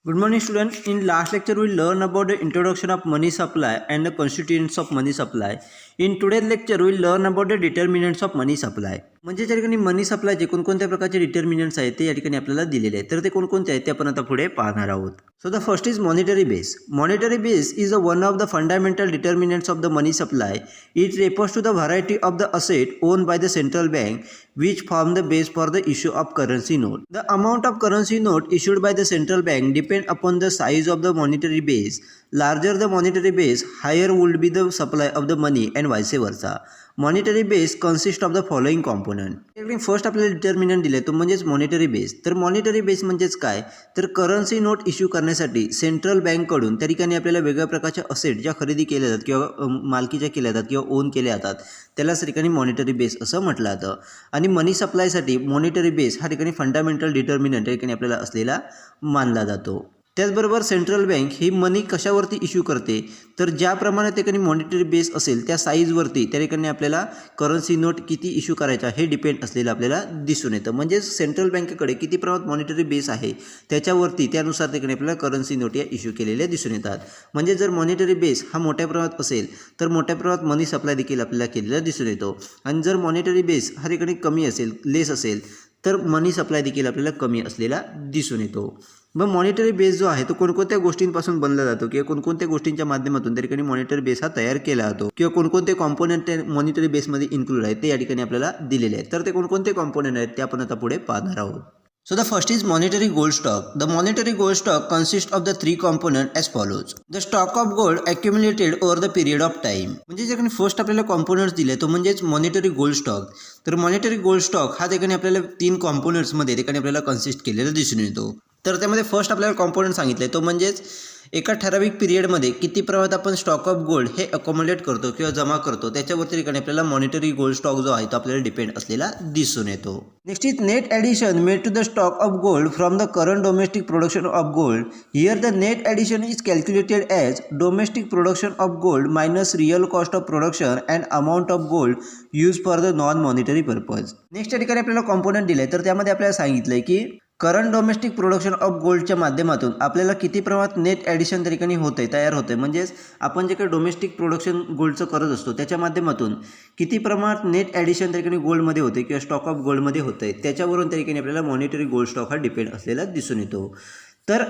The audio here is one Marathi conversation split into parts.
Good morning students. In last lecture we learned about the introduction of money supply and the constituents of money supply. In today's lecture we learn about the determinants of money supply. म्हणजे या ठिकाणी मनी सप्लायचे कोणकोणत्या प्रकारचे डिटर्मिनंट्स आहेत ते या ठिकाणी आपल्याला दिलेले आहेत. तर ते कोणकोणते आहेत ते आपण आता पुढे पाहणार आहोत. So the first is monetary base. Monetary base is one of the fundamental determinants of the money supply. It refers to the variety of the asset owned by the central bank which form the base for the issue of currency note. The amount of currency note issued by the central bank depend upon the size of the monetary base. Larger the monetary base, higher would be the supply of the money and vice versa. Monetary base consists of the following component. First आपल्याला डिटर्मिनंट दिले तो म्हणजेच मॉनिटरी बेस. तर मॉनिटरी बेस म्हणजेच काय, तर करन्सी नोट इश्यू करण्यासाठी सेंट्रल बँककडून त्या ठिकाणी आपल्याला वेगळ्या प्रकारच्या असेट ज्या खरेदी केल्या जातात किंवा मालकीच्या केल्या जातात किंवा ओन केल्या जातात त्यालाच ठिकाणी मॉनिटरी बेस असं म्हटलं जातं. आणि मनी सप्लायसाठी मॉनिटरी बेस हा ठिकाणी फंडामेंटल डिटर्मिनंट या ठिकाणी आपल्याला असलेला मानला जातो. त्याचबरोबर सेंट्रल बँक ही मनी कशावरती इश्यू करते, तर ज्याप्रमाणे त्या ठिकाणी मॉनिटरी बेस असेल त्या साईजवरती त्या ठिकाणी आपल्याला करन्सी नोट किती इश्यू करायचा हे डिपेंड असलेलं आपल्याला दिसून येतं. म्हणजे सेंट्रल बँकेकडे किती प्रमाणात मॉनिटरी बेस आहे त्याच्यावरती त्यानुसार त्या ठिकाणी आपल्याला करन्सी नोट या इश्यू केलेल्या दिसून येतात. म्हणजे जर मॉनिटरी बेस हा मोठ्या प्रमाणात असेल तर मोठ्या प्रमाणात मनी सप्लाय देखील आपल्याला केलेला दिसून येतो. आणि जर मॉनिटरी बेस हा ठिकाणी कमी असेल, लेस असेल, तर मनी सप्लाय देखील आपल्याला कमी असलेला दिसून येतो. मग मॉनिटरी बेस जो आहे तो कोणकोणत्या गोष्टींपासून बनला जातो किंवा कोणकोणत्या गोष्टींच्या माध्यमातून त्या ठिकाणी मॉनिटरी बेस हा तयार केला जातो किंवा कोणकोणते कॉम्पोनंट मॉनिटरी बेसमध्ये इन्क्लूड आहेत ते या ठिकाणी आपल्याला दिलेले आहेत. तर ते कोणकोणते कॉम्पोनंट आहेत ते आपण आता पुढे पाहणार आहोत. So the first is monetary gold stock. The monetary gold stock consists of the three components as follows. The stock of gold accumulated over the period of time. म्हणजे जे काही फर्स्ट आपल्याला कॉम्पोनंट्स दिले तो म्हणजेच मॉनिटरी गोल्ड स्टॉक. तर मॉनिटरी गोल्ड स्टॉक हा ठिकाणी आपल्याला तीन कॉम्पोनंट्समध्ये ठिकाणी आपल्याला कन्सिस्ट केलेला दिसून येतो. तर त्यामध्ये फर्स्ट आपल्याला कॉम्पोनंट सांगितले तो म्हणजेच एका ठराविक पिरियडमध्ये किती प्रमाणात आपण स्टॉक ऑफ गोल्ड हे अकोमोडेट करतो किंवा जमा करतो त्याच्यावरती ठिकाणी आपल्याला मॉनिटरी गोल्ड स्टॉक जो आहे तो आपल्याला डिपेंड असलेला दिसून येतो. Next is net addition made to the stock of gold from the current domestic production of gold. Here the net addition is calculated as domestic production of gold minus real cost of production and amount of gold use for the non monetary purpose. Next या ठिकाणी आपल्याला कॉम्पोनंट दिले तर त्यामध्ये आपल्याला सांगितलं की करंट डोमेस्टिक प्रोडक्शन ऑफ गोल्डच्या माध्यमातून आपल्याला किती प्रमाणात नेट ॲडिशन त्या ठिकाणी होते तयार होते. म्हणजेच आपण जे काही डोमेस्टिक प्रोडक्शन गोल्डचं करत असतो त्याच्या माध्यमातून किती प्रमाणात नेट ॲडिशन त्या ठिकाणी गोल्डमध्ये होते किंवा स्टॉक ऑफ गोल्डमध्ये होते त्याच्यावरून त्या ठिकाणी आपल्याला मॉनिटरी गोल्ड स्टॉक हा डिपेंड असलेला दिसून येतो. तर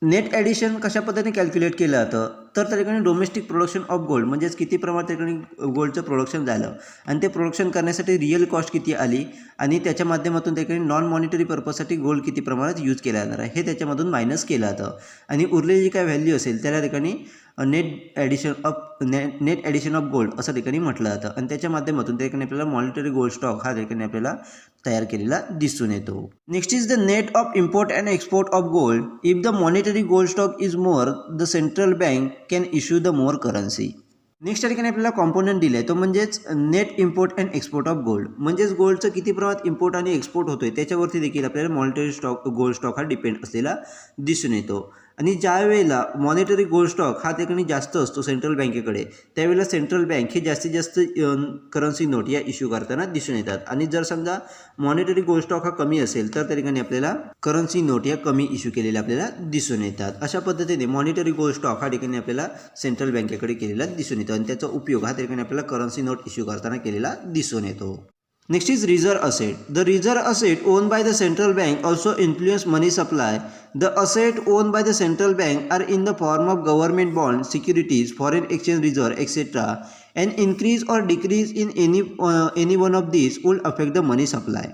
नेट ॲडिशन कशा पद्धतीने कॅल्क्युलेट केलं जातं, तर त्या ठिकाणी डोमेस्टिक प्रोडक्शन ऑफ गोल्ड म्हणजेच किती प्रमाणात त्या ठिकाणी गोल्डचं प्रोडक्शन झालं आणि ते प्रोडक्शन करण्यासाठी रिअल कॉस्ट किती आली आणि त्याच्या माध्यमातून त्या ठिकाणी नॉन मॉनिटरी पर्पजसाठी गोल्ड किती प्रमाणात यूज केला जाणार आहे हे त्याच्यामधून मायनस केलं जातं. आणि उरलेली जी काय व्हॅल्यू असेल त्याला ठिकाणी नेट ॲडिशन ऑफ गोल्ड असं ठिकाणी म्हटलं जातं. आणि त्याच्या माध्यमातून त्या ठिकाणी आपल्याला मॉनिटरी गोल्ड स्टॉक हा ठिकाणी आपल्याला तयार केलेला दिसून येतो. Next is the net of import and export of gold. If the monetary gold stock is more the central bank can issue the more currency. Next या ठिकाणी आपल्याला कॉम्पोनंट दिले आहे तो म्हणजेच net import and export of gold. म्हणजेच गोल्डचं किती प्रमाणात इम्पोर्ट आणि एक्सपोर्ट होतोय त्याच्यावरती देखील आपल्याला मॉनिटरी स्टॉक गोल्ड स्टॉक हा डिपेंड असलेला दिसून येतो. आणि ज्या वेळेला मॉनिटरी गोल्ड स्टॉक हा ठिकाणी जास्त असतो सेंट्रल बँकेकडे त्यावेळेला सेंट्रल बँक हे जास्तीत जास्त करन्सी नोट या इश्यू करताना दिसून येतात. आणि जर समजा मॉनिटरी गोल्ड स्टॉक हा कमी असेल तर त्या ठिकाणी आपल्याला करन्सी नोट या कमी इश्यू केलेल्या आपल्याला दिसून येतात. अशा पद्धतीने मॉनिटरी गोल्ड स्टॉक हा ठिकाणी आपल्याला सेंट्रल बँकेकडे केलेला दिसून येतो आणि त्याचा उपयोग हा ठिकाणी आपल्याला करन्सी नोट इश्यू करताना केलेला दिसून येतो. Next is reserve asset. The reserve asset owned by the central bank also influence money supply. The asset owned by the central bank are in the form of government bonds, securities, foreign exchange reserve, etc. An increase or decrease in any one of these will affect the money supply.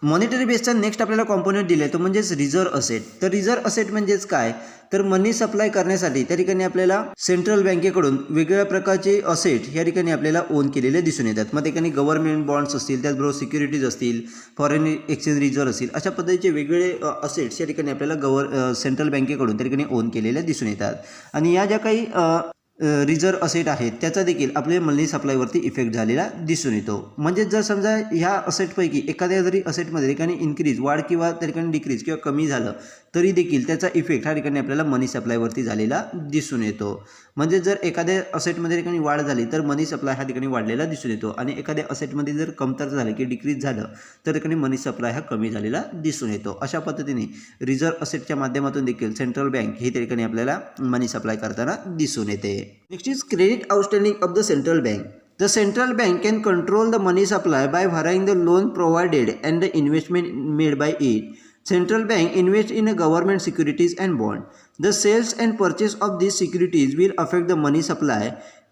Monetary बेसचा नेक्स्ट आपल्याला कॉम्पोनंट दिले तो म्हणजेच रिझर्व्ह असेट. तर रिझर्व्ह असेट म्हणजेच काय, तर मनी सप्लाय करण्यासाठी त्या ठिकाणी आपल्याला सेंट्रल बँकेकडून वेगवेगळ्या प्रकारचे असेट या ठिकाणी आपल्याला ओन केलेले दिसून येतात. मग त्या ठिकाणी गव्हर्नमेंट बॉन्ड्स असतील, त्याचबरोबर सिक्युरिटीज असतील, फॉरेन एक्सचेंज रिझर्व्ह असतील, अशा पद्धतीचे वेगवेगळे असेट्स या ठिकाणी आपल्याला सेंट्रल बँकेकडून त्या ठिकाणी ओन केलेले दिसून येतात. आणि या ज्या काही रिझर्व्ह असेट आहेत त्याचा देखील आपल्या मनी सप्लायवरती इफेक्ट झालेला दिसून येतो. म्हणजे जर समजा ह्या असेटपैकी एखाद्या जरी असेटमध्ये ठिकाणी इन्क्रीज वाढ किंवा त्या ठिकाणी डिक्रीज किंवा कमी झालं तरी देखील त्याचा इफेक्ट हा ठिकाणी आपल्याला मनी सप्लायवरती झालेला दिसून येतो. म्हणजे जर एखाद्या असेटमध्ये ठिकाणी वाढ झाली तर मनी सप्लाय हा ठिकाणी वाढलेला दिसून येतो आणि एखाद्या असेटमध्ये जर कमतरता झाली की डिक्रीज झालं तर ठिकाणी मनी सप्लाय हा कमी झालेला दिसून येतो. अशा पद्धतीने रिझर्व्ह असेटच्या माध्यमातून देखील सेंट्रल बँक ही त्या ठिकाणी आपल्याला मनी सप्लाय करताना दिसून येते. Next is credit outstanding of the central bank. The central bank can control the money supply by varying the loan provided and the investment made by it. Central bank invests in a government securities and bond. The sales and purchase of these securities will affect the money supply.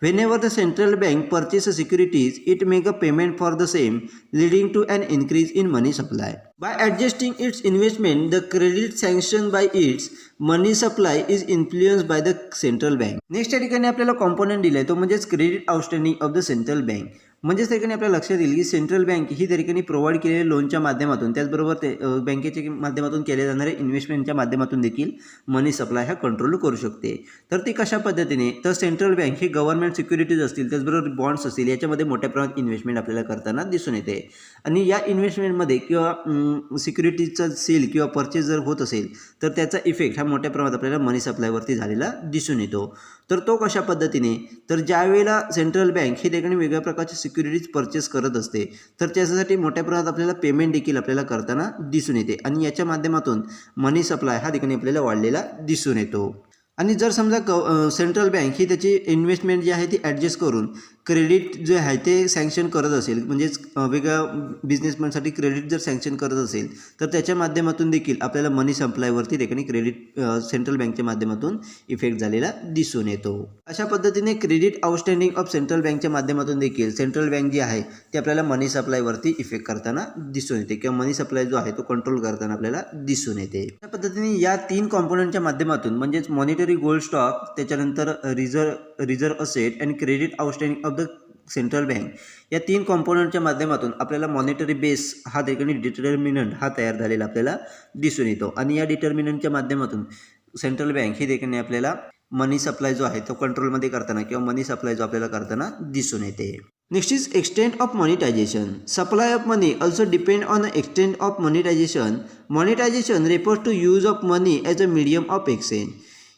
Whenever the central bank purchases securities, it makes a payment for the same, leading to an increase in money supply. By adjusting its investment, the credit sanctioned by its money supply is influenced by the central bank. Next या ठिकाणी आपल्याला कॉम्पोनंट दिलाय तो म्हणजेच credit outstanding of the central bank. म्हणजेच त्या ठिकाणी आपल्या लक्षात येईल की सेंट्रल बँक ही त्या ठिकाणी प्रोव्हाइड केलेल्या लोनच्या माध्यमातून त्याचबरोबर ते बँकेच्या माध्यमातून केल्या जाणाऱ्या इन्व्हेस्टमेंटच्या माध्यमातून देखील मनी सप्लाय हा कंट्रोल करू शकते. तर ती कशा पद्धतीने तर सेंट्रल बँक ही गव्हर्नमेंट सिक्युरिटीज असतील त्याचबरोबर बॉन्ड्स असतील याच्यामध्ये मोठ्या प्रमाणात इन्व्हेस्टमेंट आपल्याला करताना दिसून येते आणि या इन्व्हेस्टमेंटमध्ये किंवा सिक्युरिटीजचा सेल किंवा परचेस जर होत असेल तर त्याचा इफेक्ट हा मोठ्या प्रमाणात आपल्याला मनी सप्लायवरती झालेला दिसून येतो. तर तो कशा पद्धतीने तर ज्या वेळेला सेंट्रल बँक ही ठिकाणी वेगळ्या प्रकारचे सिक्युरिटीज परचेस करत असते तर त्याच्यासाठी मोठ्या प्रमाणात आपल्याला पेमेंट देखील आपल्याला करताना दिसून येते आणि याच्या माध्यमातून मनी सप्लाय हा ठिकाणी आपल्याला वाढलेला दिसून येतो. आणि जर समजा सेंट्रल बँक ही त्याची इन्व्हेस्टमेंट जी आहे ती ॲडजस्ट करून क्रेडिट जे आहे ते सँक्शन करत असेल म्हणजेच वेगळ्या बिझनेसमॅनसाठी क्रेडिट जर सँक्शन करत असेल तर त्याच्या माध्यमातून देखील आपल्याला मनी सप्लायवरती ठिकाणी क्रेडिट सेंट्रल बँकच्या माध्यमातून इफेक्ट झालेला दिसून येतो. अशा पद्धतीने क्रेडिट आउटस्टँडिंग ऑफ सेंट्रल बँकच्या माध्यमातून देखील सेंट्रल बँक जी आहे ती आपल्याला मनी सप्लायवरती इफेक्ट करताना दिसून येते किंवा मनी सप्लाय जो आहे तो कंट्रोल करताना आपल्याला दिसून येते. अशा पद्धतीने या तीन कॉम्पोनंटच्या माध्यमातून म्हणजेच मॉनिटरी गोल्ड स्टॉक त्याच्यानंतर रिझर्व्ह असेट आणि credit outstanding of the central bank या तीन कॉम्पोनंटच्या माध्यमातून आपल्याला मॉनिटरी बेस हा ठिकाणी डिटर्मिनंट हा तयार झालेला आपल्याला दिसून येतो आणि या डिटर्मिनंटच्या माध्यमातून सेंट्रल बँक ही ठिकाणी आपल्याला मनी सप्लाय जो आहे तो कंट्रोलमध्ये करताना किंवा मनी सप्लाय जो आपल्याला करताना दिसून येते. Next is extent of monetization. Supply of money also depend on the extent of monetization. Monetization refers to use of money as a medium of exchange.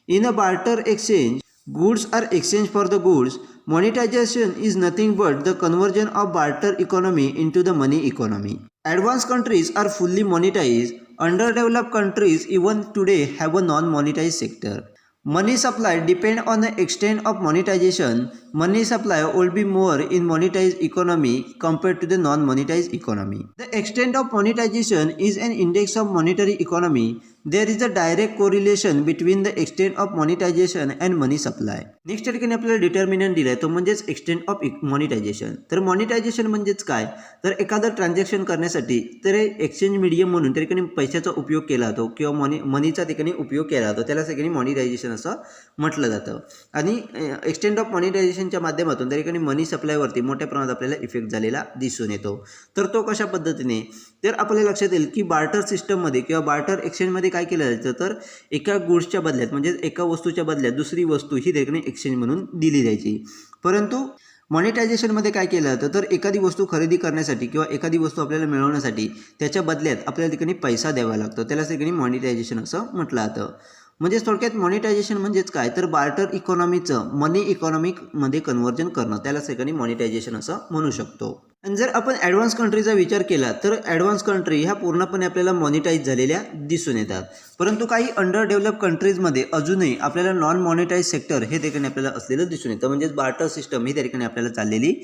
In a barter exchange, goods are exchanged for the goods. Monetization is nothing but the conversion of barter economy into the money economy. Advanced countries are fully monetized. Underdeveloped countries even today have a non-monetized sector. Money supply depend on the extent of monetization. Money supply will be more in monetized economy compared to the non-monetized economy. The extent of monetization is an index of monetary economy. There is a direct correlation between the extent of monetization and money supply. Next या ठिकाणी आपल्याला डिटर्मिनंट दिलाय तो म्हणजेच एक्सटेंट ऑफ मॉनिटायझेशन. तर मॉनिटायझेशन म्हणजेच काय तर एखादं ट्रान्झॅक्शन करण्यासाठी तर एक्सचेंज मीडियम म्हणून त्या ठिकाणी पैशाचा उपयोग केला जातो किंवा मनीचा ठिकाणी उपयोग केला जातो त्याला ठिकाणी मॉनिटायझेशन असं म्हटलं जातं. आणि एक्सटेंट ऑफ मॉनिटायझेशनच्या माध्यमातून त्या ठिकाणी मनी सप्लायवरती मोठ्या प्रमाणात आपल्याला इफेक्ट झालेला दिसून येतो. तर तो कशा पद्धतीने तर आपल्या लक्षात येईल की बार्टर सिस्टममध्ये किंवा बार्टर एक्सचेंजमध्ये काय केलं जातं तर एका गुड्सच्या बदल्यात म्हणजे एका वस्तूच्या बदल्यात दुसरी वस्तू ही ठिकाणी एक्सचेंज म्हणून दिली जायची. परंतु मॉनिटायझेशनमध्ये काय केलं जातं तर एखादी वस्तू खरेदी करण्यासाठी किंवा एखादी वस्तू आपल्याला मिळवण्यासाठी त्याच्या बदल्यात आपल्याला ठिकाणी पैसा द्यावा लागतो त्याला ठिकाणी मॉनिटायझेशन असं म्हटलं जातं. म्हणजे थोडक्यात मॉनिटायझेशन म्हणजेच काय तर बार्टर इकॉनॉमीचं मनी इकॉनॉमीमध्ये कन्व्हर्जन करणं त्याला ठिकाणी मॉनिटायझेशन असं म्हणू शकतो. आणि जर आपण ॲडव्हान्स कंट्रीचा विचार केला तर ॲडव्हान्स कंट्री ह्या पूर्णपणे आपल्याला मॉनिटाईज झालेल्या दिसून येतात. परंतु काही अंडर डेव्हलप कंट्रीजमध्ये अजूनही आपल्याला नॉन मॉनिटाईज सेक्टर हे ठिकाणी आपल्याला असलेलं दिसून येतं म्हणजेच बार्टर सिस्टम ही त्या ठिकाणी आपल्याला चाललेली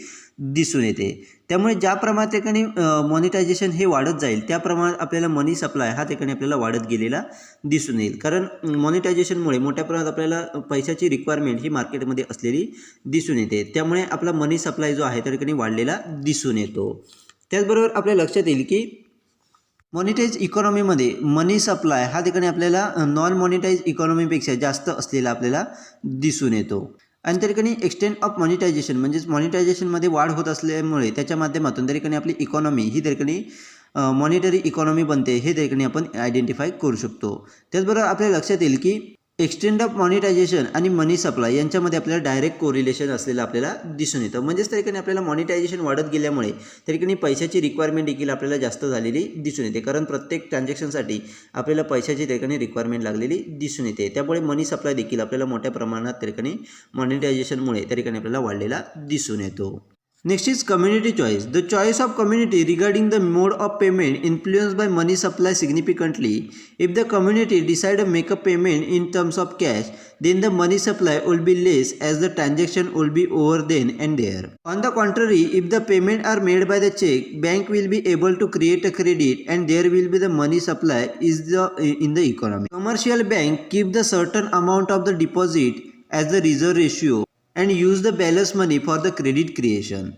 दिसून येते. त्यामुळे ज्या प्रमाणात ठिकाणी मॉनिटायझेशन हे वाढत जाईल त्या प्रमाणात आपल्याला मनी सप्लाय हा ठिकाणी आपल्याला वाढत गेलेला दिसून येईल. कारण मॉनिटायझेशनमुळे मोठ्या प्रमाणात आपल्याला पैशाची रिक्वायरमेंट ही मार्केटमध्ये असलेली दिसून येते. त्यामुळे आपला मनी सप्लाय जो आहे त्या ठिकाणी वाढलेला दिसून येतो. त्याचबरोबर आपल्या लक्षात येईल की मॉनिटाईज इकॉनॉमीमध्ये मनी सप्लाय हा ठिकाणी आपल्याला नॉन मॉनिटाईज इकॉनॉमीपेक्षा जास्त असलेला आपल्याला दिसून येतो. आणि त्या ठिकाणी एक्सटेंट ऑफ मॉनिटायझेशन म्हणजेच मॉनिटायझेशनमध्ये वाढ होत असल्यामुळे त्याच्या माध्यमातून त्या ठिकाणी आपली इकॉनॉमी ही त्या ठिकाणी मॉनिटरी इकॉनॉमी बनते हे त्या ठिकाणी आपण आयडेंटिफाय करू शकतो. त्याचबरोबर आपल्या लक्षात येईल की एक्सटेंड ऑफ मॉनिटायझेशन आणि मनी सप्लाय यांच्यामध्ये आपल्याला डायरेक्ट कोरिलेशन असलेलं आपल्याला दिसून येतं. म्हणजेच त्या ठिकाणी आपल्याला मॉनिटायझेशन वाढत गेल्यामुळे त्या ठिकाणी पैशाची रिक्वायरमेंट देखील आपल्याला जास्त झालेली दिसून येते, कारण प्रत्येक ट्रान्झॅक्शनसाठी आपल्याला पैशाची त्या ठिकाणी रिक्वायरमेंट लागलेली दिसून येते. त्यामुळे मनी सप्लाय देखील आपल्याला मोठ्या प्रमाणात त्या ठिकाणी मॉनिटायझेशनमुळे त्या ठिकाणी आपल्याला वाढलेला दिसून येतो. Next is community choice. The choice of community regarding the mode of payment influenced by money supply significantly. If the community decide to make a payment in terms of cash, then the money supply will be less as the transaction will be over then and there. On the contrary, if the payment are made by the check, bank will be able to create a credit and there will be the money supply in the economy. Commercial bank keep the certain amount of the deposit as the reserve ratio and use the balance money for the credit creation.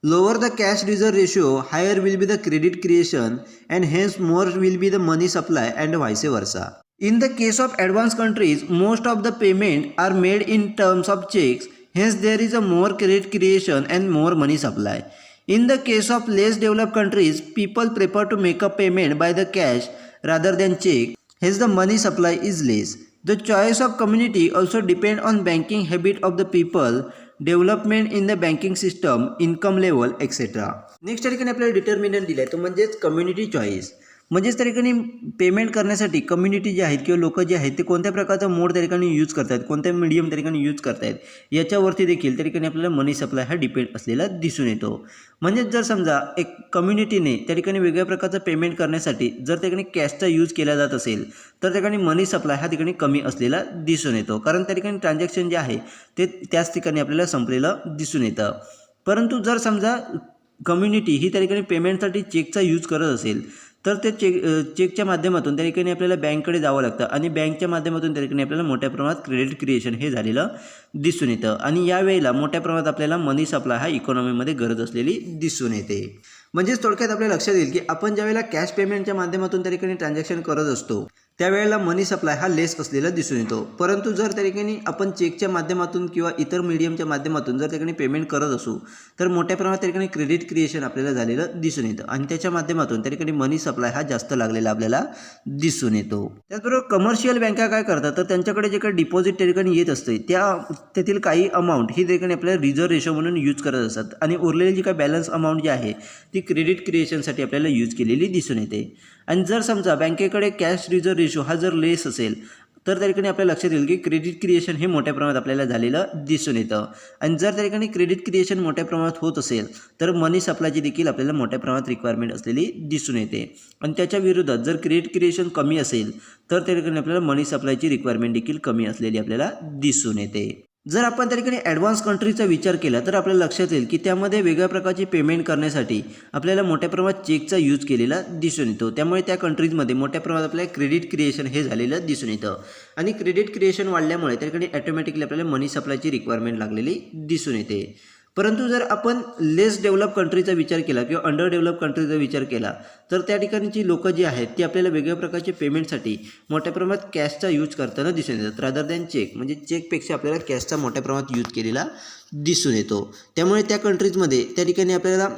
Lower the cash reserve ratio, higher will be the credit creation and hence more will be the money supply and vice versa. In the case of advanced countries, most of the payment are made in terms of checks, hence there is a more credit creation and more money supply. In the case of less developed countries, people prefer to make a payment by the cash rather than check, hence the money supply is less. The choice of community also depend on banking habit of the people, development in the banking system, income level, etc. Next त्या ठिकाणी आपल्याला डिटर्मिनंट दिलं आहे तो म्हणजेच कम्युनिटी चॉईस. म्हणजेच त्या ठिकाणी पेमेंट करण्यासाठी कम्युनिटी जे आहेत किंवा लोक जे आहेत ते कोणत्या प्रकारचा मोड त्या ठिकाणी यूज करतात, कोणत्या मीडियम त्या ठिकाणी यूज करतायत याच्यावरती देखील त्या ठिकाणी आपल्याला मनी सप्लाय हा डिपेंड असलेला दिसून येतो. म्हणजेच जर समजा एक कम्युनिटीने त्या ठिकाणी वेगळ्या प्रकारचं पेमेंट करण्यासाठी जर त्या ठिकाणी कॅशचा यूज केला जात असेल तर त्या ठिकाणी मनी सप्लाय हा ठिकाणी कमी असलेला दिसून येतो, कारण त्या ठिकाणी ट्रान्झॅक्शन जे आहे ते त्याच ठिकाणी आपल्याला संपलेलं दिसून येतं. परंतु जर समजा कम्युनिटी ही त्या ठिकाणी पेमेंटसाठी चेकचा यूज करत असेल तर ते चेकच्या माध्यमातून त्या ठिकाणी आपल्याला बँककडे जावं लागतं आणि बँकच्या माध्यमातून त्या ठिकाणी आपल्याला मोठ्या प्रमाणात क्रेडिट क्रिएशन हे झालेलं दिसून येतं आणि यावेळेला मोठ्या प्रमाणात आपल्याला मनी सप्लाय हा इकॉनॉमीमध्ये गरज असलेली दिसून येते. म्हणजेच थोडक्यात आपल्या लक्षात येईल की आपण ज्यावेळेला कॅश पेमेंटच्या माध्यमातून त्या ठिकाणी ट्रान्झॅक्शन करत असतो त्यावेळेला मनी सप्लाय हा लेस असलेला दिसून येतो. परंतु जर त्या ठिकाणी आपण चेकच्या माध्यमातून किंवा इतर मीडियमच्या माध्यमातून जर त्या ठिकाणी पेमेंट करत असू तर मोठ्या प्रमाणात त्या ठिकाणी क्रेडिट क्रिएशन आपल्याला झालेलं दिसून येतं आणि त्याच्या माध्यमातून त्या ठिकाणी मनी सप्लाय हा जास्त लागलेला आपल्याला दिसून येतो. त्याचबरोबर कमर्शियल बँका काय करतात तर त्यांच्याकडे जे काही डिपॉझिट त्या ठिकाणी येत असते त्यातील काही अमाऊंट ही त्या ठिकाणी आपल्याला रिझर्व्ह रेशो म्हणून यूज करत असतात आणि उरलेली जी काही बॅलन्स अमाऊंट जी आहे ती क्रेडिट क्रिएशनसाठी आपल्याला यूज केलेली दिसून येते. आणि जर समजा बँकेकडे कॅश रिझर्व्ह रेशो हा जर लेस असेल तर त्या ठिकाणी आपल्याला लक्षात येईल की क्रेडिट क्रिएशन हे मोठ्या प्रमाणात आपल्याला झालेलं दिसून येतं आणि जर त्या ठिकाणी क्रेडिट क्रिएशन मोठ्या प्रमाणात होत असेल तर मनी सप्लायची देखील आपल्याला मोठ्या प्रमाणात रिक्वायरमेंट असलेली दिसून येते आणि त्याच्या विरोधात जर क्रेडिट क्रिएशन कमी असेल तर त्या ठिकाणी आपल्याला मनी सप्लायची रिक्वायरमेंट देखील कमी असलेली आपल्याला दिसून येते. जर आपण त्या ठिकाणी ॲडव्हान्स कंट्रीचा विचार केला तर आपल्याला लक्षात येईल की त्यामध्ये वेगळ्या प्रकारची पेमेंट करण्यासाठी आपल्याला मोठ्या प्रमाणात चेकचा यूज केलेला दिसून येतो. त्यामुळे त्या कंट्रीजमध्ये मोठ्या प्रमाणात आपल्याला क्रेडिट क्रिएशन हे झालेलं दिसून येतं आणि क्रेडिट क्रिएशन वाढल्यामुळे त्या ठिकाणी ॲटोमॅटिकली आपल्याला मनी सप्लायची रिक्वायरमेंट लागलेली दिसून येते. परंतु जर आपण लेस डेव्हलप कंट्रीचा विचार केला किंवा अंडर डेव्हलप कंट्रीचा विचार केला तर त्या ठिकाणची लोकं जी आहेत ती आपल्याला वेगळ्या प्रकारचे पेमेंटसाठी मोठ्या प्रमाणात कॅशचा यूज करताना दिसून येतात रादर दॅन चेक. म्हणजे चेकपेक्षा आपल्याला कॅशचा मोठ्या प्रमाणात यूज केलेला दिसून येतो. त्यामुळे त्या कंट्रीजमध्ये त्या ठिकाणी आपल्याला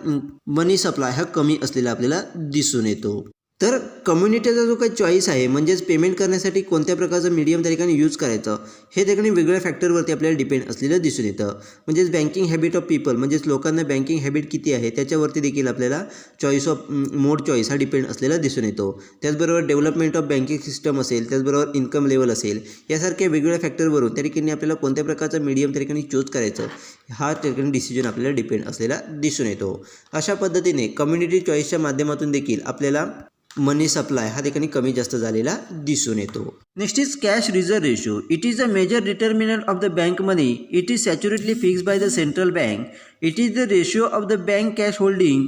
मनी सप्लाय हा कमी असलेला आपल्याला दिसून येतो. तर कम्युनिटीचा जो काही चॉईस आहे म्हणजेच पेमेंट करण्यासाठी कोणत्या प्रकारचं मीडियम त्या ठिकाणी यूज करायचं हे त्या ठिकाणी वेगळ्या फॅक्टरवरती आपल्याला डिपेंड असलेलं दिसून येतं. म्हणजेच बँकिंग हॅबिट ऑफ पीपल म्हणजेच लोकांना बँकिंग हॅबिट किती आहे त्याच्यावरती देखील आपल्याला चॉईस ऑफ मोड चॉईस हा डिपेंड असलेला दिसून येतो. त्याचबरोबर डेव्हलपमेंट ऑफ बँकिंग सिस्टम असेल, त्याचबरोबर इन्कम लेवल असेल, यासारख्या वेगवेगळ्या फॅक्टरवरून त्या ठिकाणी आपल्याला कोणत्या प्रकारचं मीडियम त्या ठिकाणी चूज करायचं हा त्या ठिकाणी डिसिजन आपल्याला डिपेंड असलेला दिसून येतो. अशा पद्धतीने कम्युनिटी चॉईसच्या माध्यमातून देखील आपल्याला मनी सप्लाय हा ठिकाणी कमी जास्त झालेला दिसून येतो. Next is cash reserve ratio. It is a major determinant of the bank money. It is statutorily fixed by the central bank. It is the ratio of the bank cash holding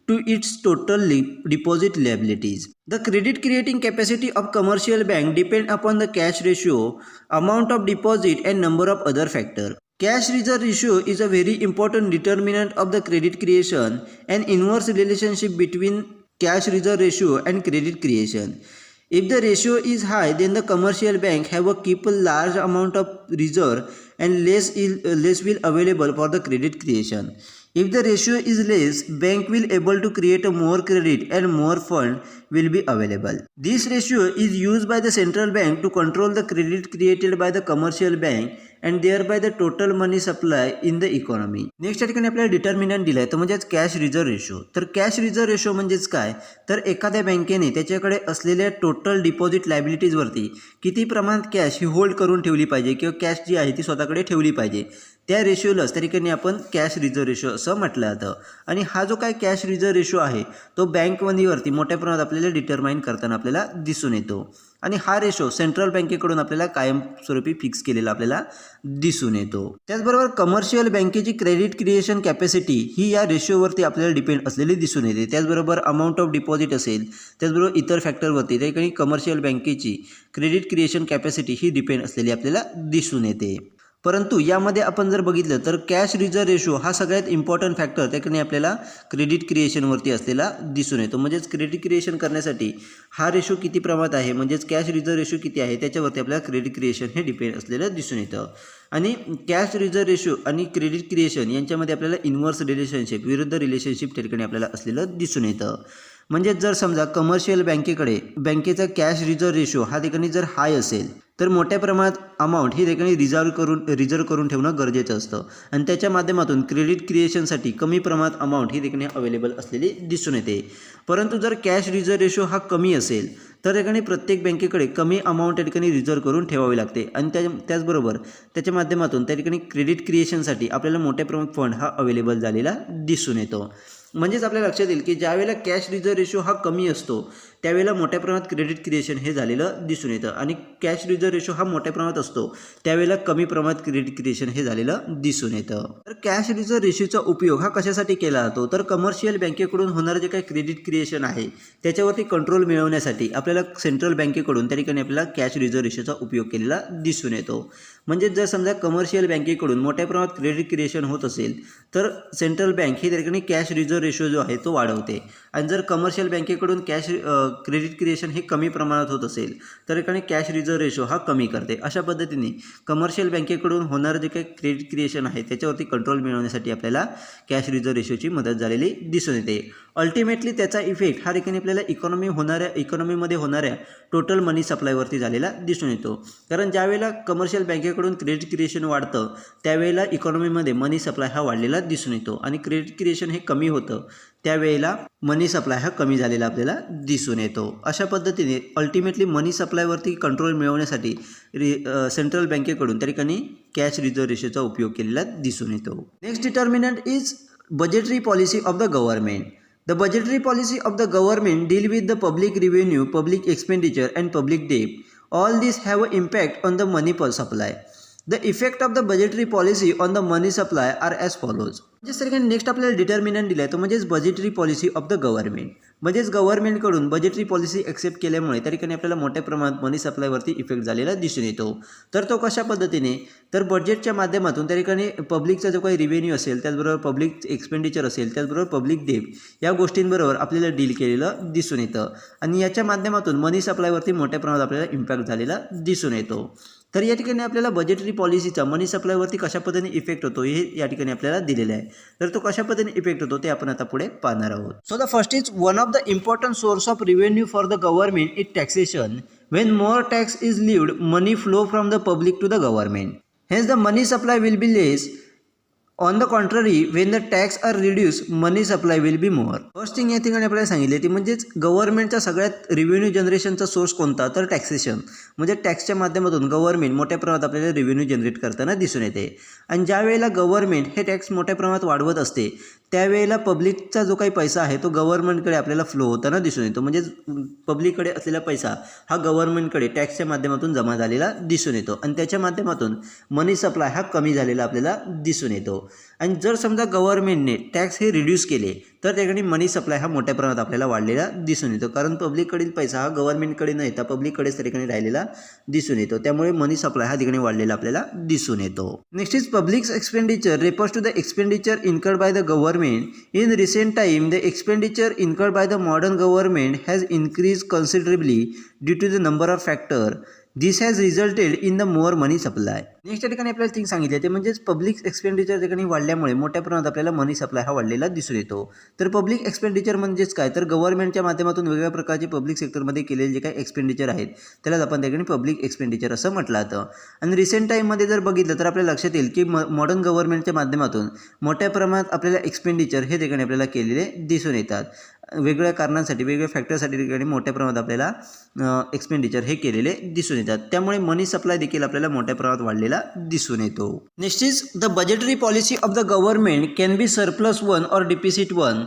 to its total deposit liabilities. The credit creating capacity of commercial bank depend upon the cash ratio, amount of deposit and number of other factors. Cash reserve ratio is a very important determinant of the credit creation and inverse relationship between cash reserve ratio and credit creation. If the ratio is high, then the commercial bank have a keep a large amount of reserve and less will available for the credit creation. If the ratio is less, bank will able to create a more credit and more fund will be available. This ratio is used by the central bank to control the credit created by the commercial bank and thereby the total money supply in the economy. Next या ठिकाणी आपल्याला डिटर्मिनंट दिलाय तर म्हणजेच कॅश रिझर्व्ह रेशो. तर कॅश रिझर्व्ह रेशो म्हणजेच काय, तर एखाद्या बँकेने त्याच्याकडे असलेल्या टोटल डिपॉझिट लायबिलिटीजवरती किती प्रमाणात कॅश ही होल्ड करून ठेवली पाहिजे किंवा कॅश जी आहे ती स्वतःकडे ठेवली पाहिजे, त्या रेशोलाच त्या ठिकाणी आपण कॅश रिझर्व्ह रेशो असं म्हटलं जातं. आणि हा जो काय कॅश रिझर्व्ह रेशो आहे तो बँक मनीवरती मोठ्या प्रमाणात आपल्याला डिटरमाइन करताना आपल्याला दिसून येतो. आणि हा रेशो सेंट्रल बँकेकडून आपल्याला कायमस्वरूपी फिक्स केलेला आपल्याला दिसून येतो. त्याचबरोबर कमर्शियल बँकेची क्रेडिट क्रिएशन कॅपॅसिटी ही या रेशोवरती आपल्याला डिपेंड असलेली दिसून येते. त्याचबरोबर अमाऊंट ऑफ डिपॉझिट असेल, त्याचबरोबर इतर फॅक्टरवरती त्या ठिकाणी कमर्शियल बँकेची क्रेडिट क्रिएशन कॅपॅसिटी ही डिपेंड असलेली आपल्याला दिसून येते. परंतु यामध्ये आपण जर बघितलं तर कॅश रिझर्व्ह रेशो हा सगळ्यात इम्पॉर्टंट फॅक्टर त्याकडे आपल्याला क्रेडिट क्रिएशनवरती असलेला दिसून येतो. म्हणजेच क्रेडिट क्रिएशन करण्यासाठी हा रेशो किती प्रमाणात आहे, म्हणजेच कॅश रिझर्व्ह रेशो किती आहे त्याच्यावरती आपल्याला क्रेडिट क्रिएशन हे डिपेंड असलेलं दिसून येतं. आणि कॅश रिझर्व्ह रेशो आणि क्रेडिट क्रिएशन यांच्यामध्ये आपल्याला इन्व्हर्स रिलेशनशिप, विरुद्ध रिलेशनशिप त्या ठिकाणी आपल्याला असलेलं दिसून येतं. म्हणजे जर समजा कमर्शियल बँकेचा कॅश रिझर्व्ह रेशो हा ठिकाणी जर हाय असेल तर मोठ्या प्रमाणात अमाऊंट ही ठिकाणी रिझर्व करून ठेवणं गरजेचं असतं आणि त्याच्या माध्यमातून क्रेडिट क्रिएशनसाठी कमी प्रमाणात अमाऊंट ही ठिकाणी अवेलेबल असलेली दिसून येते. परंतु जर कॅश रिझर्व्ह रेशो हा कमी असेल तर ठिकाणी प्रत्येक बँकेकडे कमी अमाऊंट त्या ठिकाणी रिझर्व करून ठेवावी लागते आणि त्याचबरोबर त्याच्या माध्यमातून त्या ठिकाणी क्रेडिट क्रिएशनसाठी आपल्याला मोठ्या प्रमाणात फंड हा अवेलेबल झालेला दिसून येतो. म्हणजेच आपल्या लक्षात येईल की ज्यावेळेला कॅश रिझर्व्ह रेशो हा कमी असतो त्यावेळेला मोठ्या प्रमाणात क्रेडिट क्रिएशन हे झालेलं दिसून येतं आणि कॅश रिझर्व्ह रेशो हा मोठ्या प्रमाणात असतो त्यावेळेला कमी प्रमाणात क्रेडिट क्रिएशन हे झालेलं दिसून येतं. तर कॅश रिझर्व्ह रेशोचा उपयोग हा कशासाठी केला जातो, तर कमर्शियल बँकेकडून होणारं जे काही क्रेडिट क्रिएशन आहे त्याच्यावरती कंट्रोल मिळवण्यासाठी आपल्याला सेंट्रल बँकेकडून त्या ठिकाणी आपल्याला कॅश रिझर्व्ह रेशोचा उपयोग केलेला दिसून येतो. म्हणजे जर समजा कमर्शियल बँकेकडून मोठ्या प्रमाणात क्रेडिट क्रिएशन होत असेल तर सेंट्रल बँक ही त्या ठिकाणी कॅश रिझर्व्ह रेशो जो आहे तो वाढवते आणि जर कमर्शियल बँकेकडून क्रेडिट क्रिएशन हे कमी प्रमाणात होत असेल तर ठिकाणी कॅश रिझर्व्ह रेशो हा कमी करते. अशा पद्धतीने कमर्शियल बँकेकडून होणारं जे काही क्रेडिट क्रिएशन आहे त्याच्यावरती कंट्रोल मिळवण्यासाठी आपल्याला कॅश रिझर्व्ह रेशोची मदत झालेली दिसून येते. अल्टिमेटली त्याचा इफेक्ट हा ठिकाणी आपल्याला इकॉनॉमीमध्ये होणाऱ्या टोटल मनी सप्लायवरती झालेला दिसून येतो. कारण ज्यावेळेला कमर्शियल बँकेकडून क्रेडिट क्रिएशन वाढतं त्यावेळेला इकॉनॉमीमध्ये मनी सप्लाय हा वाढलेला दिसून येतो आणि क्रेडिट क्रिएशन हे कमी होतं त्यावेळेला मनी सप्लाय हा कमी झालेला आपल्याला दिसून येतो. अशा पद्धतीने अल्टिमेटली मनी सप्लायवरती कंट्रोल मिळवण्यासाठी सेंट्रल बँकेकडून त्या ठिकाणी कॅश रिझर्व्ह रेशोचा उपयोग केलेला दिसून येतो. Next determinant is budgetary policy of the government. The budgetary policy of the government deal with the public revenue, public expenditure and public debt. All these have an impact on the money supply. The effect of the budgetary policy on the money supply are as follows. जसं की नेक्स्ट आपल्याला डिटर्मिनंट दिलं आहे तो म्हणजेच budgetary policy of the government. म्हणजेच गव्हर्नमेंटकडून बजेटरी पॉलिसी ॲक्सेप्ट केल्यामुळे त्या ठिकाणी आपल्याला मोठ्या प्रमाणात मनी सप्लायवरती इफेक्ट झालेला दिसून येतो. तर तो कशा पद्धतीने, तर बजेटच्या माध्यमातून त्या ठिकाणी पब्लिकचा जो काही रिव्हेन्यू असेल त्याचबरोबर पब्लिक एक्सपेंडिचर असेल त्याचबरोबर पब्लिक डेट या गोष्टींबरोबर आपल्याला डील केलेलं दिसून येतं आणि याच्या माध्यमातून मनी सप्लायवरती मोठ्या प्रमाणात आपल्याला इम्पॅक्ट झालेला दिसून येतो. तर या ठिकाणी आपल्याला बजेटरी पॉलिसीचा मनी सप्लायवरती कशा पद्धतीने इफेक्ट होतो हे या ठिकाणी आपल्याला दिलेलं आहे. तर तो कशा पद्धतीने इफेक्ट होतो ते आपण आता पुढे पाहणार आहोत. So the first is one of the important source of revenue for the government is taxation. When more tax is levied money flow from the public to the government. Hence the money supply will be less. On the contrary when the tax are reduce money supply will be more. First thing या ठिकाणी आपल्याला सांगितले ती म्हणजेच गव्हर्नमेंटचा सगळ्यात रिव्हेन्यू जनरेशनचा सोर्स कोणता, तर टॅक्सेशन. म्हणजे टॅक्सच्या माध्यमातून गव्हर्नमेंट मोठ्या प्रमाणात आपल्याला रिव्हेन्यू जनरेट करताना दिसून येते आणि ज्या वेळेला गव्हर्नमेंट हे टॅक्स मोठ्या प्रमाणात वाढवत असते त्यावेळेला पब्लिकचा जो काही पैसा आहे तो गव्हर्नमेंटकडे आपल्याला फ्लो होताना दिसून येतो. म्हणजे पब्लिककडे असलेला पैसा हा गव्हर्नमेंटकडे टॅक्सच्या माध्यमातून जमा झालेला दिसून येतो आणि त्याच्या माध्यमातून मनी सप्लाय हा कमी झालेला आपल्याला दिसून येतो. आणि जर समजा गव्हर्नमेंटने टॅक्स हे रिड्यूस केले तर त्या ठिकाणी मनी सप्लाय हा मोठ्या प्रमाणात आपल्याला वाढलेला दिसून येतो. कारण पब्लिककडील पैसा हा गव्हर्नमेंटकडे न येता पब्लिककडेच त्या ठिकाणी राहिलेला दिसून येतो. त्यामुळे मनी सप्लाय हा ठिकाणी वाढलेला आपल्याला दिसून येतो. Next is public expenditure refers to the expenditure incurred by the government. In recent time, the expenditure incurred by the modern government has increased considerably due to the number of factors. This has रिझल्टेड in the more money supply. Next या ठिकाणी आपल्याला थिंग सांगितले ते म्हणजेच पब्लिक एक्सपेंडिचर ठिकाणी वाढल्यामुळे मोठ्या प्रमाणात आपल्याला मनी सप्लाय हा वाढलेला दिसून येतो. तर पब्लिक एक्सपेंडिचर म्हणजेच काय, तर गव्हर्नमेंटच्या माध्यमातून वेगवेगळ्या प्रकारचे पब्लिक सेक्टरमध्ये केलेले जे काही एक्सपेंडिचर आहेत त्यालाच आपण त्या ठिकाणी पब्लिक एक्सपेंडिचर असं म्हटलं जातं. आणि रिसेंट टाईममध्ये जर बघितलं तर आपल्याला लक्षात येईल की मॉडर्न गव्हर्नमेंटच्या माध्यमातून मोठ्या प्रमाणात आपल्याला एक्सपेंडिचर हे ठिकाणी आपल्याला केलेले दिसून येतात. वेगवेगळ्या कारणांसाठी वेगवेगळ्या फॅक्टरसाठी ठिकाणी मोठ्या प्रमाणात आपल्याला एक्सपेंडिचर हे केलेले दिसून येतात. त्यामुळे मनी सप्लाय देखील आपल्याला मोठ्या प्रमाणात वाढलेला दिसून येतो. Next is the budgetary policy of the government can be surplus 1 or deficit 1.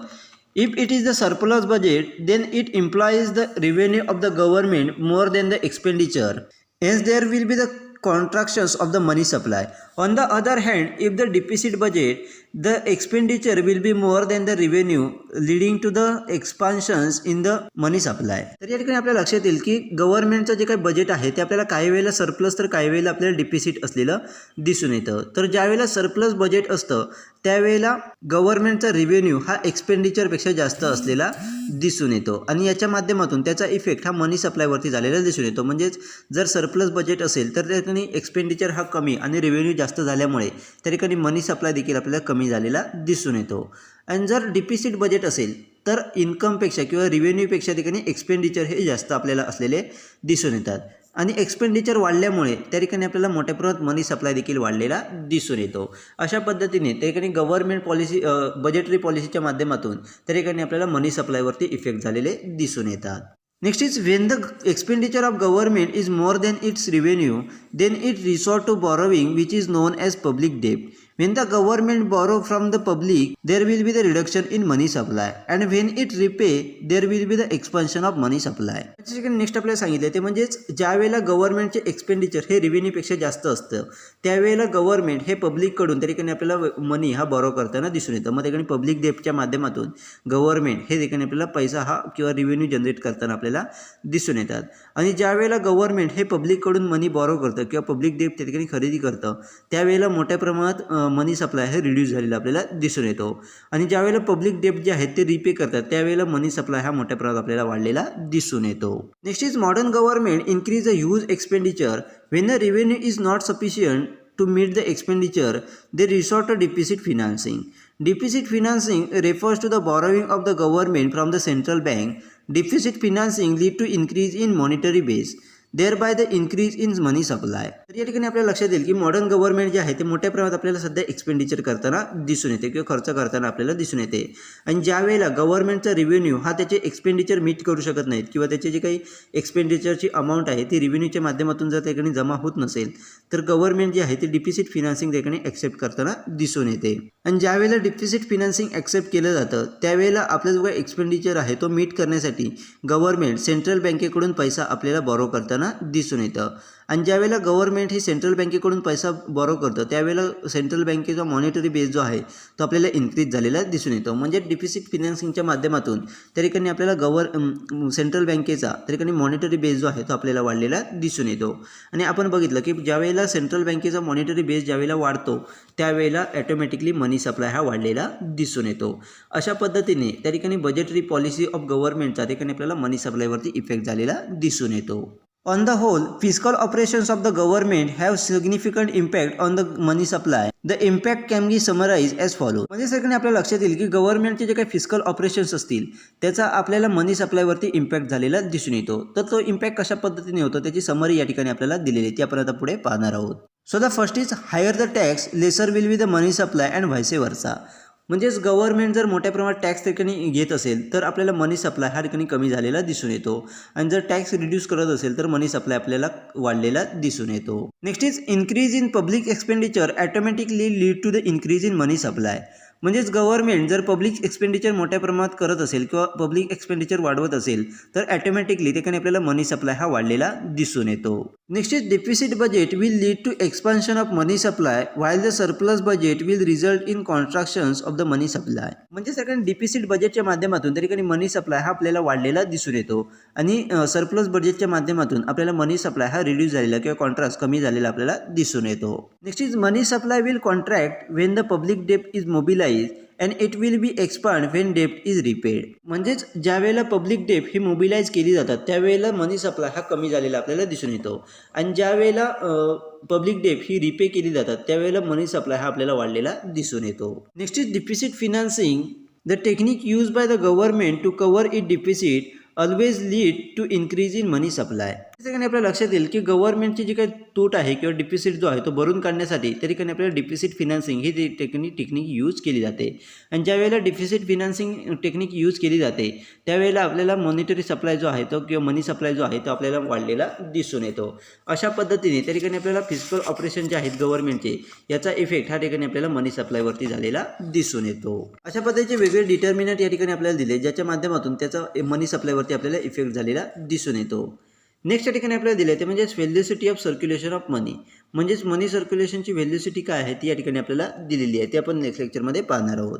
If it is the surplus budget, then it implies the revenue of the government more than the expenditure. Hence, there will be the contractions of the money supply. On the other hand, if the deficit budget, the expenditure will be more than the revenue, leading to the expansions in the money supply. तर या ठिकाणी आपल्याला लक्षात येईल की गव्हर्नमेंटचं जे काही बजेट आहे ते आपल्याला काही वेळेला सरप्लस तर काही वेळेला आपल्याला डिफिसिट असलेलं दिसून येतं. तर ज्या वेळेला सरप्लस बजेट असतं त्यावेळेला गव्हर्नमेंटचा रिव्हेन्यू हा एक्सपेंडिचरपेक्षा जास्त असलेला दिसून येतो आणि याच्या माध्यमातून त्याचा इफेक्ट हा मनी सप्लायवरती झालेला दिसून येतो. म्हणजेच जर सरप्लस बजेट असेल तर त्या ठिकाणी एक्सपेंडिचर हा कमी आणि रेव्हेन्यू जास्त झाल्यामुळे त्या ठिकाणी मनी सप्लाय देखील आपल्याला कमी झालेला दिसून येतो. आणि जर डिफिसिट बजेट असेल तर इन्कमपेक्षा किंवा रिव्हेन्यूपेक्षा ठिकाणी एक्सपेंडिचर हे जास्त आपल्याला असलेले दिसून येतात आणि एक्सपेंडिचर वाढल्यामुळे त्या ठिकाणी आपल्याला मोठ्या प्रमाणात मनी सप्लाय देखील वाढलेला दिसून येतो. अशा पद्धतीने त्या ठिकाणी गव्हर्नमेंट पॉलिसी बजेटरी पॉलिसीच्या माध्यमातून त्या ठिकाणी आपल्याला मनी सप्लायवरती इफेक्ट झालेले दिसून येतात. Next is when the expenditure of government is more than its revenue, then it resort to borrowing, which is known as public debt. When the government borrow from the public, there will be the reduction in money supply, and when it repay, there will be the expansion of money supply. Next आपल्याला सांगितलं ते म्हणजेच ज्या वेळेला गव्हर्नमेंटचे एक्सपेंडिचर हे रेव्हेन्यूपेक्षा जास्त असतं त्यावेळेला गव्हर्नमेंट हे पब्लिककडून त्या ठिकाणी आपल्याला मनी हा बॉरो करताना दिसून येतं. मग त्या ठिकाणी पब्लिक डेब्टच्या माध्यमातून गव्हर्नमेंट हे ठिकाणी आपल्याला पैसा हा किंवा रेव्हेन्यू जनरेट करताना आपल्याला दिसून येतात. आणि ज्या वेळेला गव्हर्नमेंट हे पब्लिककडून मनी बॉरो करतं किंवा पब्लिक डेब्ट त्या ठिकाणी खरेदी करतं त्यावेळेला मोठ्या प्रमाणात मनी सप्लाय हे रिड्यूस झालेला आपल्याला दिसून येतो. आणि ज्यावेळेला पब्लिक डेब्ट जे आहेत ते रिपे करतात त्यावेळेला मनी सप्लाय हा मोठ्या प्रमाणात आपल्याला वाढलेला दिसून येतो. Next is modern government increase the huge expenditure when the revenue is not sufficient to meet the expenditure, they resort to deficit financing. Deficit financing refers to the borrowing of the government from the central bank. Deficit financing lead to increase in monetary base, thereby the increase in money supply. तर या ठिकाणी आपल्याला लक्षात येईल की मॉडर्न गव्हर्नमेंट जे आहे ते मोठ्या प्रमाणात आपल्याला सध्या एक्सपेंडिचर करताना दिसून येते किंवा खर्च करताना आपल्याला दिसून येते. आणि ज्या वेळेला गव्हर्नमेंटचा रिव्हेन्यू हा त्याचे एक्सपेंडिचर मीट करू शकत नाहीत किंवा त्याचे जे काही एक्सपेंडिचरची अमाऊंट आहे ती रिव्हेन्यूच्या माध्यमातून जर त्या ठिकाणी जमा होत नसेल तर गव्हर्नमेंट जे आहे ते डिफिसिट फिनान्सिंग त्या ठिकाणी ॲक्सेप्ट करताना दिसून येते. आणि ज्या वेळेला डिफिसिट फिनान्सिंग ॲक्सेप्ट केलं जातं त्यावेळेला आपला जो काही एक्सपेंडिचर आहे तो मीट करण्यासाठी गव्हर्नमेंट सेंट्रल बँकेकडून पैसा आपल्याला बॉरो करताना दिसून येतं. आणि ज्यावेळेला गव्हर्नमेंट ही सेंट्रल बँकेकडून पैसा बॉरो करतं त्यावेळेला सेंट्रल बँकेचा मॉनिटरी बेस जो आहे तो आपल्याला इन्क्रीज झालेला दिसून येतो. म्हणजे डिफिसिट फिनान्सिंगच्या माध्यमातून त्या ठिकाणी आपल्याला सेंट्रल बँकेचा त्या ठिकाणी मॉनिटरी बेस जो आहे तो आपल्याला वाढलेला दिसून येतो. आणि आपण बघितलं की ज्यावेळेला सेंट्रल बँकेचा मॉनिटरी बेस ज्यावेळेला वाढतो त्यावेळेला ॲटोमॅटिकली मनी सप्लाय हा वाढलेला दिसून येतो. अशा पद्धतीने त्या ठिकाणी बजेटरी पॉलिसी ऑफ गव्हर्नमेंटचा त्या ठिकाणी आपल्याला मनी सप्लायवरती इफेक्ट झालेला दिसून येतो. On the whole, fiscal operations of the government have significant impact on the money supply. The impact can be summarized as follows. म्हणजे सगळ्यांनी आपल्याला लक्षात येईल की गव्हर्नमेंटचे जे काही फिस्कल ऑपरेशन्स असतील त्याचा आपल्याला मनी सप्लायवरती इम्पॅक्ट झालेला दिसून येतो. तर तो इम्पॅक्ट कशा पद्धतीने होतो त्याची समरी या ठिकाणी आपल्याला दिलेली आहे ती आपण आता पुढे पाहणार आहोत. So the first is higher the tax lesser will be the money supply and vice versa. म्हणजेच गव्हर्नमेंट जर मोठ्या प्रमाणात टॅक्स ठिकाणी घेत असेल तर आपल्याला मनी सप्लाय हा ठिकाणी कमी झालेला दिसून येतो आणि जर टॅक्स रिड्यूस करत असेल तर मनी सप्लाय आपल्याला वाढलेला दिसून येतो. Next is increase in public expenditure automatically lead to the increase in money supply. म्हणजेच गव्हर्नमेंट जर पब्लिक एक्सपेंडिचर मोठ्या प्रमाणात करत असेल किंवा पब्लिक एक्सपेंडिचर वाढवत असेल तर ऑटोमॅटिकली ठिकाणी आपल्याला मनी सप्लाय हा वाढलेला दिसून येतो. Next is deficit budget will lead to expansion of money supply while the surplus budget will result in contractions of the money supply. म्हणजे सगळ्यांनी डिफिसिट बजेटच्या माध्यमातून त्या ठिकाणी मनी सप्लाय हा आपल्याला वाढलेला दिसून येतो आणि सरप्लस बजेटच्या माध्यमातून आपल्याला मनी सप्लाय हा रिड्यूस झालेला किंवा कॉन्ट्रॅक्ट कमी झालेला आपल्याला दिसून येतो. Next is money supply will contract when the public डेब्ट is mobilise and it will be expand when dept is repaid. म्हणजेच ज्या वेळेला पब्लिक डेप्ट ही मोबिलाइज केली जातात त्यावेळेला मनी सप्लाय हा कमी झालेला आपल्याला दिसून येतो. आणि ज्या वेळेला पब्लिक डेप्ट ही रिपे केली जातात त्यावेळेला मनी सप्लाय हा आपल्याला वाढलेला दिसून येतो. Next is deficit financing. The technique use by the government to cover it deficit always lead to increase in money supply. त्या ठिकाणी आपल्याला लक्षात येईल की गव्हर्नमेंटची जी काही तूट आहे किंवा डिफिसिट जो आहे तो भरून काढण्यासाठी त्या ठिकाणी आपल्याला डिफिसिट फिनान्सिंग ही टेक्निक यूज केली जाते. आणि ज्यावेळेला डिफिसिट फिनान्सिंग टेक्निक यूज केली जाते त्यावेळेला आपल्याला मॉनिटरी सप्लाय जो आहे तो किंवा मनी सप्लाय जो आहे तो आपल्याला वाढलेला दिसून येतो. अशा पद्धतीने त्या ठिकाणी आपल्याला फिस्कल ऑपरेशन जे आहेत गव्हर्नमेंटचे याचा इफेक्ट हा ठिकाणी आपल्याला मनी सप्लायवरती झालेला दिसून येतो. अशा पद्धतीचे वेगळे डिटर्मिनंट या ठिकाणी आपल्याला दिले ज्याच्या माध्यमातून त्याचा मनी सप्लायवरती आपल्याला इफेक्ट झालेला दिसून येतो. नेक्स्ट या ठिकाणी आपल्याला दिले ते म्हणजे व्हॅल्युसिटी ऑफ सर्क्युलेशन ऑफ मनी. म्हणजेच मनी सर्क्युलेशनची व्हॅल्युसिटी काय आहे ती या ठिकाणी आपल्याला दिलेली आहे. ते आपण नेक्स्ट लेक्चरमध्ये पाहणार आहोत.